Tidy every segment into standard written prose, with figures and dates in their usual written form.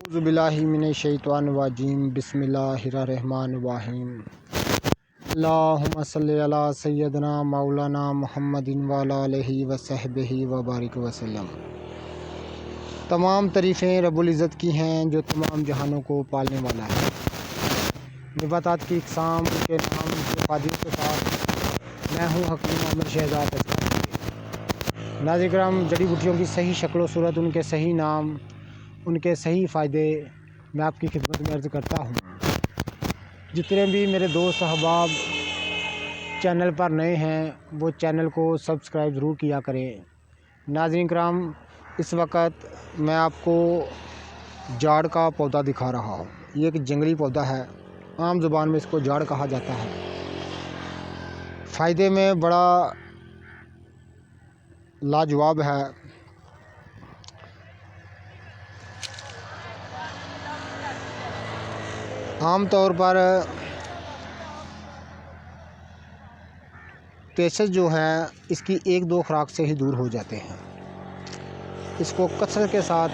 औज़ुबिल्लाहिमिनश्शैतानिर्रजीम बिस्मिल्लाहिर्रहमानिर्रहीम। अल्लाहुम्मा सल्लि अला सय्यदना मौलाना मुहम्मदिन व अला आलिहि व सहबिहि व बारिक वसल्लम। तमाम तारीफ़ें रब्बुल इज़्ज़त की हैं जो तमाम जहानों को पालने वाला है। नबातात की इक़साम के नाम के क़ादिर के साथ मैं हूँ हकीम मोहम्मद शहज़ाद अज़हर। नाज़रीन किराम, जड़ी बूटियों की सही शक्ल व सूरत, उनके सही नाम, उनके सही फ़ायदे मैं आपकी खिदमत में अर्ज़ करता हूँ। जितने भी मेरे दोस्त अहबाब चैनल पर नए हैं वो चैनल को सब्सक्राइब ज़रूर किया करें। नाज़रीन किराम, इस वक्त मैं आपको जाड़ का पौधा दिखा रहा हूँ। ये एक जंगली पौधा है, आम ज़ुबान में इसको जाड़ कहा जाता है। फ़ायदे में बड़ा लाजवाब है। आम तौर पर पेशेंट जो है इसकी एक दो खुराक से ही दूर हो जाते हैं। इसको कसरत के साथ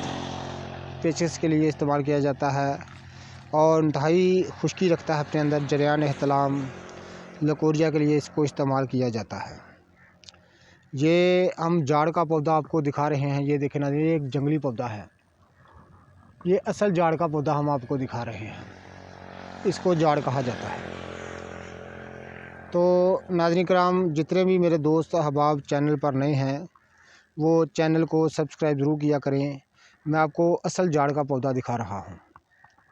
पेशेंट के लिए इस्तेमाल किया जाता है और इंतहाई खुश्की रखता है अपने अंदर। जरियान एहतलाम लकोरिया के लिए इसको इस्तेमाल किया जाता है। ये हम जाड़ का पौधा आपको दिखा रहे हैं। ये देखें ना, ये एक जंगली पौधा है। ये असल जाड़ का पौधा हम आपको दिखा रहे हैं। इसको जाड़ कहा जाता है। तो नाज़रीन किराम, जितने भी मेरे दोस्त अहबाब चैनल पर नए हैं वो चैनल को सब्सक्राइब ज़रूर किया करें। मैं आपको असल जाड़ का पौधा दिखा रहा हूँ।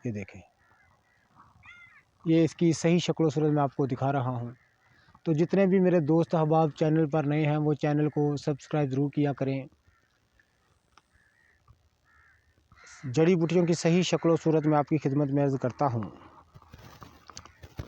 ये देखें, ये इसकी सही शक्ल व सूरत मैं आपको दिखा रहा हूँ। तो जितने भी मेरे दोस्त अहबाब चैनल पर नए हैं वो चैनल को सब्सक्राइब ज़रूर किया करें। जड़ी बूटियों की सही शक्ल व सूरत मैं आपकी खिदमत में अर्ज़ करता हूँ।